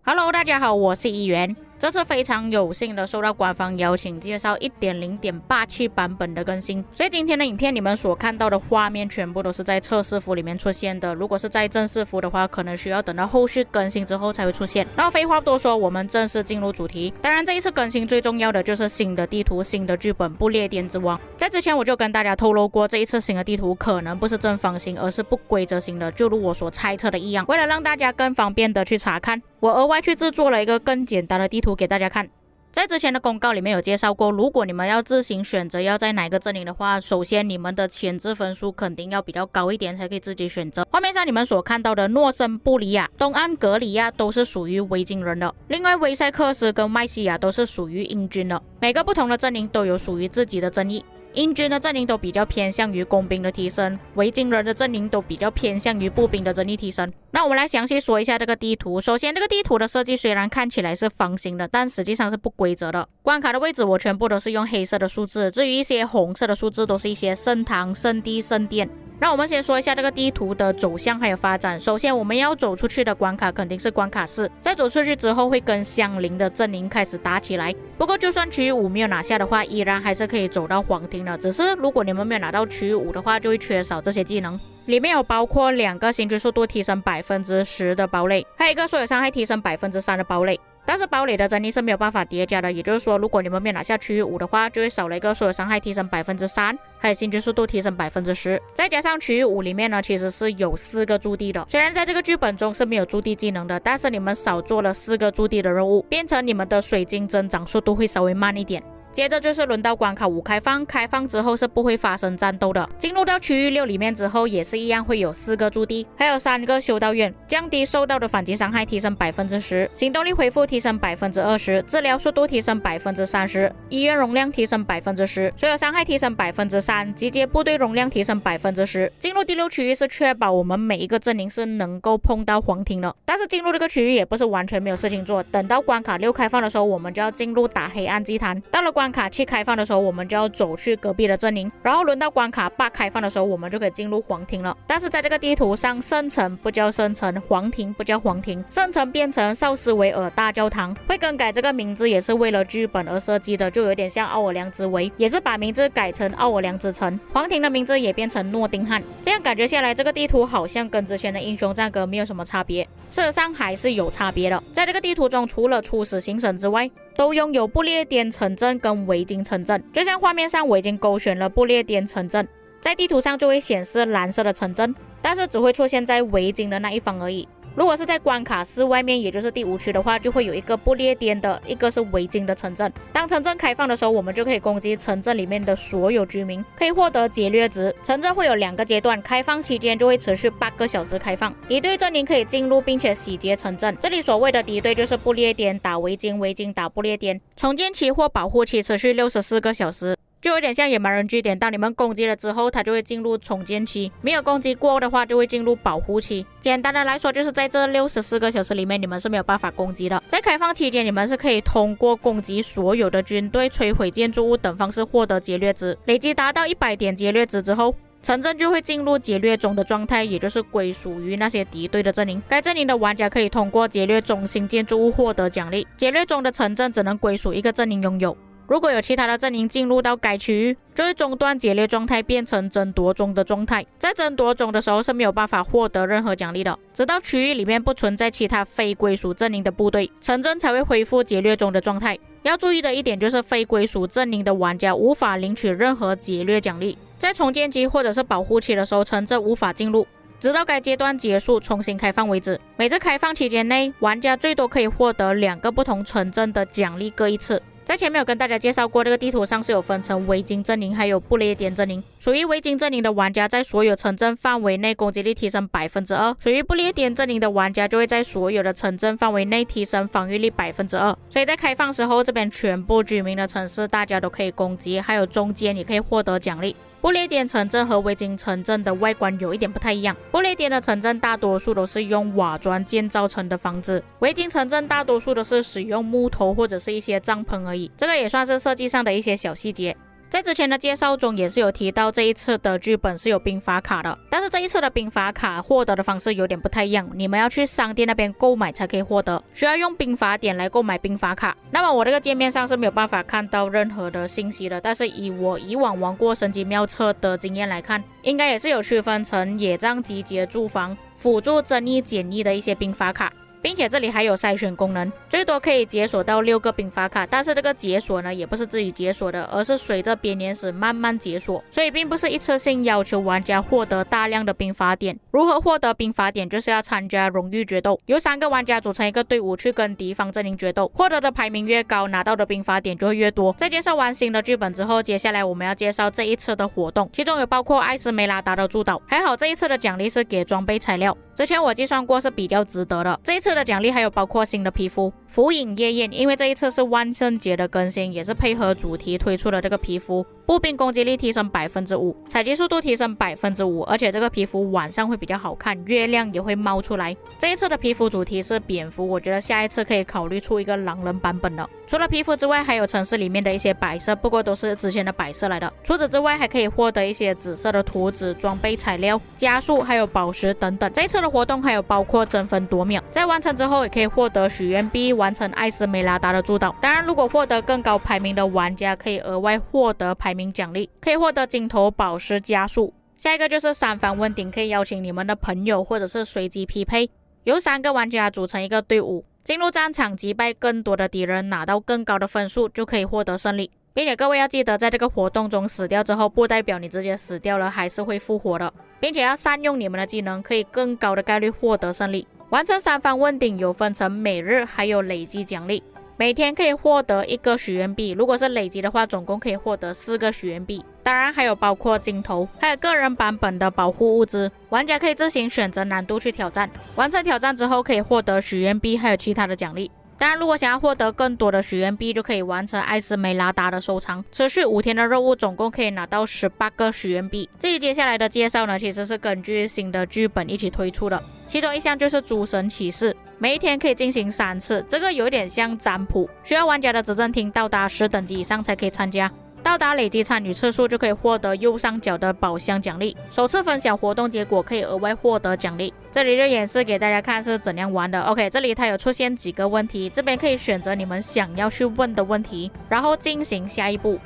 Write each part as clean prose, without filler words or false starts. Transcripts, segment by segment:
Hello， 大家好，我是议员。这次非常有幸的受到官方邀请介绍 1.0.87 版本的更新，所以今天的影片你们所看到的画面全部都是在测试服里面出现的。如果是在正式服的话，可能需要等到后续更新之后才会出现。然后废话不多说，我们正式进入主题。当然，这一次更新最重要的就是新的地图、新的剧本《不列颠之王》。在之前我就跟大家透露过，这一次新的地图可能不是正方形，而是不规则形的，就如我所猜测的一样。为了让大家更方便的去查看，我额外去制作了一个更简单的地图给大家看。在之前的公告里面有介绍过，如果你们要自行选择要在哪个阵营的话，首先你们的潜质分数肯定要比较高一点才可以自己选择。画面上你们所看到的诺森布里亚、东岸格里亚都是属于维京人的，另外威塞克斯跟麦西亚都是属于英军的。每个不同的阵营都有属于自己的争议。英军的阵营都比较偏向于工兵的提升，维京人的阵营都比较偏向于步兵的阵力提升。那我们来详细说一下这个地图。首先，这个地图的设计虽然看起来是方形的，但实际上是不规则的。关卡的位置我全部都是用黑色的数字，至于一些红色的数字都是一些圣堂、圣地、圣殿。那我们先说一下这个地图的走向还有发展。首先，我们要走出去的关卡肯定是关卡4，在走出去之后会跟相邻的阵营开始打起来。不过就算区域5没有拿下的话，依然还是可以走到黄庭的，只是如果你们没有拿到区域5的话，就会缺少这些技能。里面有包括2个行军速度提升 10% 的堡垒，还有一个所有伤害提升 3% 的堡垒。但是堡垒的争议是没有办法叠加的，也就是说，如果你们没有拿下区域5的话，就会少了一个所有伤害提升 3%， 还有行军速度提升 10%。再加上区域5里面呢，其实是有4个驻地的。虽然在这个剧本中是没有驻地技能的，但是你们少做了4个驻地的任务，变成你们的水晶增长速度会稍微慢一点。接着就是轮到关卡5开放，开放之后是不会发生战斗的。进入到区域6里面之后，也是一样会有4个驻地，还有3个修道院，降低受到的反击伤害提升 10%， 行动力恢复提升 20%， 治疗速度提升 30%， 医院容量提升 10%， 所有伤害提升 3%， 集结部队容量提升 10%。 进入第6区域是确保我们每一个阵营是能够碰到黄庭的，但是进入这个区域也不是完全没有事情做。等到关卡6开放的时候，我们就要进入打黑暗祭坛。到了关卡7开放的时候，我们就要走去隔壁的阵营，然后轮到关卡8开放的时候，我们就可以进入黄庭了。但是在这个地图上，圣城不叫圣城，黄庭不叫黄庭，圣城变成绍斯维尔大教堂。会更改这个名字也是为了剧本而设计的，就有点像奥尔良之围，也是把名字改成奥尔良之城。黄庭的名字也变成诺丁汉。这样感觉下来，这个地图好像跟之前的英雄战歌没有什么差别，事实上还是有差别的。在这个地图中，除了初始行省之外，都拥有不列颠城镇跟维京城镇。就像画面上我已经勾选了不列颠城镇，在地图上就会显示蓝色的城镇，但是只会出现在维京的那一方而已。如果是在关卡4外面，也就是第5区的话，就会有一个不列颠的，一个是维京的城镇。当城镇开放的时候，我们就可以攻击城镇里面的所有居民，可以获得劫掠值。城镇会有2个阶段，开放期间就会持续8个小时开放。敌对阵营可以进入并且洗劫城镇，这里所谓的敌对就是不列颠打维京，维京打不列颠。重建期或保护期持续64个小时。就有点像野蛮人据点，当你们攻击了之后，它就会进入重建期，没有攻击过的话就会进入保护期。简单的来说，就是在这64个小时里面，你们是没有办法攻击的。在开放期间，你们是可以通过攻击所有的军队、摧毁建筑物等方式获得劫掠值。累积达到100点劫掠值之后，城镇就会进入劫掠中的状态，也就是归属于那些敌对的阵营。该阵营的玩家可以通过劫掠中心建筑物获得奖励。劫掠中的城镇只能归属一个阵营拥有。如果有其他的阵营进入到该区域，就会中断劫掠状态，变成争夺中的状态。在争夺中的时候是没有办法获得任何奖励的，直到区域里面不存在其他非归属阵营的部队，城镇才会恢复劫掠中的状态。要注意的一点就是非归属阵营的玩家无法领取任何劫掠奖励。在重建期或者是保护期的时候，城镇无法进入，直到该阶段结束重新开放为止。每次开放期间内，玩家最多可以获得2个不同城镇的奖励各一次。在前面有跟大家介绍过，这个地图上是有分成维京阵营还有不列颠阵营。属于维京阵营的玩家在所有城镇范围内攻击力提升 2%， 属于不列颠阵营的玩家就会在所有的城镇范围内提升防御力 2%。 所以在开放时候，这边全部居民的城市大家都可以攻击，还有中间也可以获得奖励。不列颠城镇和维京城镇的外观有一点不太一样，不列颠的城镇大多数都是用瓦砖建造成的房子，维京城镇大多数都是使用木头或者是一些帐篷而已，这个也算是设计上的一些小细节。在之前的介绍中也是有提到这一次的剧本是有兵法卡的，但是这一次的兵法卡获得的方式有点不太一样，你们要去商店那边购买才可以获得，需要用兵法点来购买兵法卡。那么我这个界面上是没有办法看到任何的信息的，但是以我以往玩过神级妙册的经验来看，应该也是有区分成野战集结驻防、辅助增益减益的一些兵法卡。并且这里还有筛选功能，最多可以解锁到6个兵法卡，但是这个解锁呢也不是自己解锁的，而是随着编年史慢慢解锁，所以并不是一次性要求玩家获得大量的兵法点。如何获得兵法点，就是要参加荣誉决斗，由3个玩家组成一个队伍去跟敌方阵营决斗，获得的排名越高，拿到的兵法点就会越多。在介绍完新的剧本之后，接下来我们要介绍这一次的活动，其中有包括艾斯梅拉达的祝祷，还好这一次的奖励是给装备材料，之前我计算过是比较值得的。这一次的奖励还有包括新的皮肤浮影夜宴，因为这一次是万圣节的更新，也是配合主题推出的这个皮肤，步兵攻击力提升 5%， 采集速度提升 5%， 而且这个皮肤晚上会比较好看，月亮也会冒出来。这一次的皮肤主题是蝙蝠，我觉得下一次可以考虑出一个狼人版本的。除了皮肤之外，还有城市里面的一些摆设，不过都是之前的摆设来的。除此之外，还可以获得一些紫色的图纸、装备材料、加速还有宝石等等。这一次的活动还有包括争分夺秒，在完成之后也可以获得许愿币，完成艾斯梅拉达的祝祷。当然，如果获得更高排名的玩家，可以额外获得排名奖励，可以获得金头宝石加速。下一个就是三番问鼎，可以邀请你们的朋友或者是随机匹配，由3个玩家组成一个队伍，进入战场击败更多的敌人，拿到更高的分数就可以获得胜利。并且各位要记得，在这个活动中死掉之后，不代表你直接死掉了，还是会复活的，并且要善用你们的技能，可以更高的概率获得胜利。完成三番问鼎有分成每日还有累积奖励，每天可以获得1个许愿币，如果是累积的话，总共可以获得4个许愿币。当然还有包括金头，还有个人版本的保护物资，玩家可以自行选择难度去挑战，完成挑战之后可以获得许愿币还有其他的奖励。当然如果想要获得更多的许愿币，就可以完成艾斯梅拉达的收藏，持续5天的任务，总共可以拿到18个许愿币。至于接下来的介绍呢，其实是根据新的剧本一起推出的，其中一项就是诸神启示，每一天可以进行3次，这个有点像占卜，需要玩家的执政厅到达10等级以上才可以参加，到达累积参与次数就可以获得右上角的宝箱奖励，首次分享活动结果可以额外获得奖励。这里就演示给大家看是怎样玩的。 OK， 这里它有出现几个问题，这边可以选择你们想要去问的问题，然后进行下一步。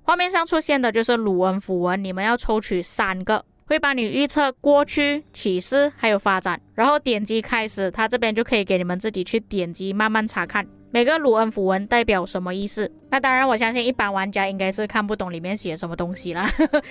画面上出现的就是鲁恩符文，你们要抽取3个，会帮你预测过去、启示还有发展，然后点击开始，它这边就可以给你们自己去点击慢慢查看每个鲁恩符文代表什么意思。那当然我相信一般玩家应该是看不懂里面写什么东西啦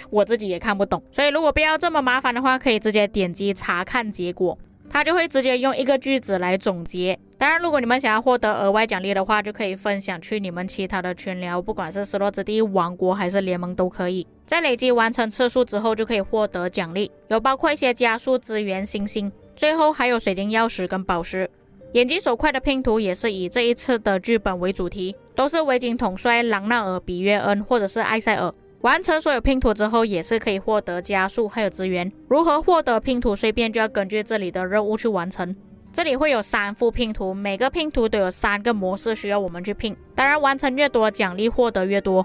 我自己也看不懂，所以如果不要这么麻烦的话，可以直接点击查看结果，它就会直接用一个句子来总结。当然如果你们想要获得额外奖励的话，就可以分享去你们其他的群聊，不管是失落之地、王国还是联盟都可以。在累积完成次数之后就可以获得奖励，有包括一些加速资源星星，最后还有水晶钥匙跟宝石。眼疾手快的拼图也是以这一次的剧本为主题，都是维京统帅朗纳尔、比约恩或者是艾塞尔。完成所有拼图之后也是可以获得加速还有资源。如何获得拼图碎片就要根据这里的任务去完成。这里会有3副拼图，每个拼图都有3个模式需要我们去拼，当然完成越多奖励获得越多。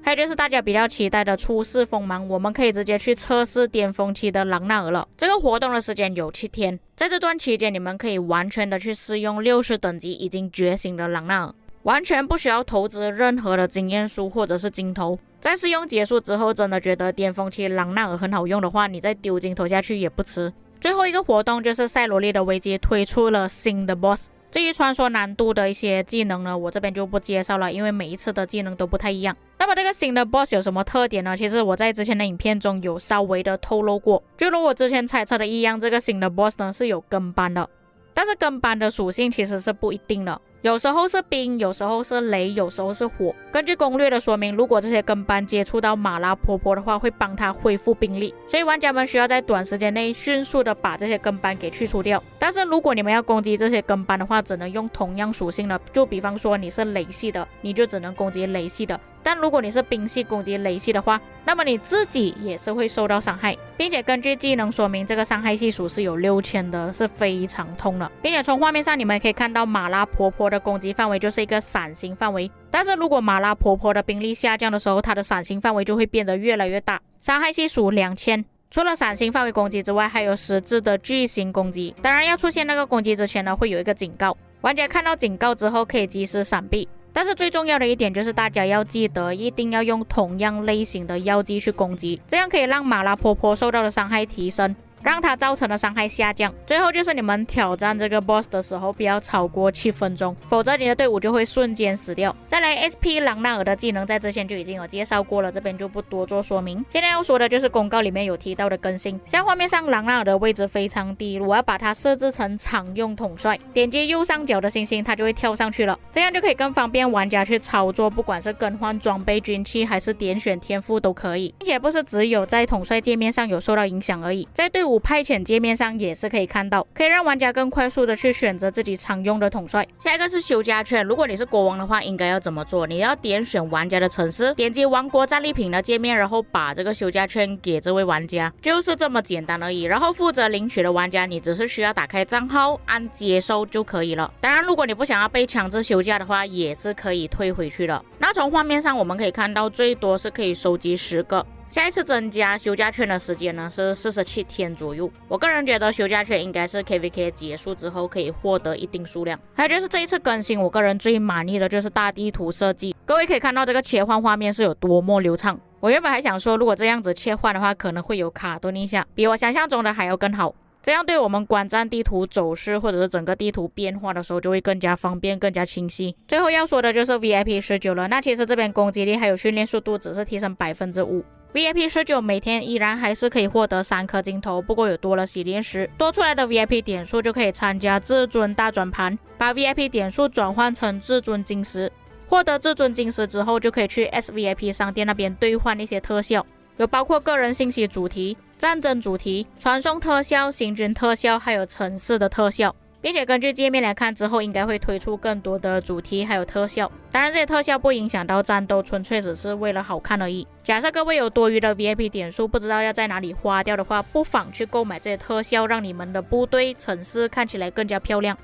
还有就是大家比较期待的初世锋芒，我们可以直接去测试巅峰期的朗纳尔了。这个活动的时间有7天，在这段期间你们可以完全的去试用60等级已经觉醒的朗纳尔，完全不需要投资任何的经验书或者是金头。在试用结束之后真的觉得巅峰期朗纳尔很好用的话，你再丢金头下去也不迟。最后一个活动就是赛罗利的危机推出了新的 boss， 至于传说难度的一些技能呢，我这边就不介绍了，因为每一次的技能都不太一样。那么这个新的 boss 有什么特点呢？其实我在之前的影片中有稍微的透露过，就如我之前猜测的一样，这个新的 boss 呢是有跟班的，但是跟班的属性其实是不一定的，有时候是冰，有时候是雷，有时候是火。根据攻略的说明，如果这些跟班接触到马拉婆婆的话，会帮她恢复兵力，所以玩家们需要在短时间内迅速的把这些跟班给去除掉。但是如果你们要攻击这些跟班的话，只能用同样属性的，就比方说你是雷系的，你就只能攻击雷系的，但如果你是冰系攻击雷系的话，那么你自己也是会受到伤害，并且根据技能说明，这个伤害系数是有6000的，是非常痛的。并且从画面上你们可以看到马拉婆婆的攻击范围就是一个伞形范围，但是如果马拉婆婆的兵力下降的时候，它的伞形范围就会变得越来越大，伤害系数2000。除了伞形范围攻击之外，还有十字的巨型攻击。当然要出现那个攻击之前呢，会有一个警告，玩家看到警告之后可以及时闪避。但是最重要的一点就是大家要记得，一定要用同样类型的药剂去攻击，这样可以让马拉婆婆受到的伤害提升，让它造成的伤害下降。最后就是你们挑战这个 boss 的时候不要超过7分钟，否则你的队伍就会瞬间死掉。再来 SP 朗纳尔的技能在之前就已经有介绍过了，这边就不多做说明。现在要说的就是公告里面有提到的更新，像画面上朗纳尔的位置非常低，我要把它设置成常用统帅，点击右上角的星星它就会跳上去了，这样就可以更方便玩家去操作，不管是更换装备军器还是点选天赋都可以，并且不是只有在统帅界面上有受到影响而已，在队伍派遣界面上也是可以看到，可以让玩家更快速的去选择自己常用的统帅。下一个是休假券，如果你是国王的话应该要怎么做？你要点选玩家的城市，点击王国战利品的界面，然后把这个休假券给这位玩家，就是这么简单而已。然后负责领取的玩家，你只是需要打开账号按接收就可以了。当然如果你不想要被强制休假的话，也是可以退回去的。那从画面上我们可以看到最多是可以收集10个，下一次增加休假券的时间呢是47天左右。我个人觉得休假券应该是 KVK 结束之后可以获得一定数量。还有就是这一次更新我个人最满意的就是大地图设计，各位可以看到这个切换画面是有多么流畅。我原本还想说如果这样子切换的话可能会有卡顿一下，比我想象中的还要更好，这样对我们观战地图走势或者是整个地图变化的时候就会更加方便更加清晰。最后要说的就是 VIP 19了，那其实这边攻击力还有训练速度只是提升 5%。VIP 19每天依然还是可以获得3颗金头，不过有多了洗炼石，多出来的 VIP 点数就可以参加至尊大转盘，把 VIP 点数转换成至尊晶石，获得至尊晶石之后就可以去 SVIP 商店那边兑换一些特效，有包括个人信息主题、战争主题、传送特效、行军特效还有城市的特效，并且根据界面来看之后应该会推出更多的主题还有特效。当然这些特效不影响到战斗，纯粹只是为了好看而已。假设各位有多余的 VIP 点数不知道要在哪里花掉的话，不妨去购买这些特效，让你们的部队城市看起来更加漂亮。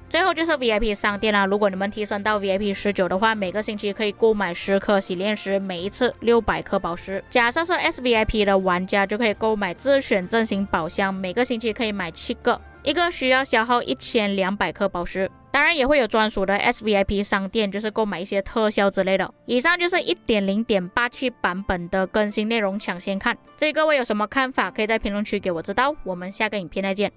最后就是 VIP 商店啦，如果你们提升到 VIP 19的话，每个星期可以购买10颗洗炼石，每一次600颗宝石。假设是 SVIP 的玩家就可以购买自选阵型宝箱，每个星期可以买7个，一个需要消耗1200颗宝石。当然也会有专属的 SVIP 商店，就是购买一些特效之类的。以上就是 1.0.87 版本的更新内容抢先看，至于各位有什么看法可以在评论区给我知道，我们下个影片再见。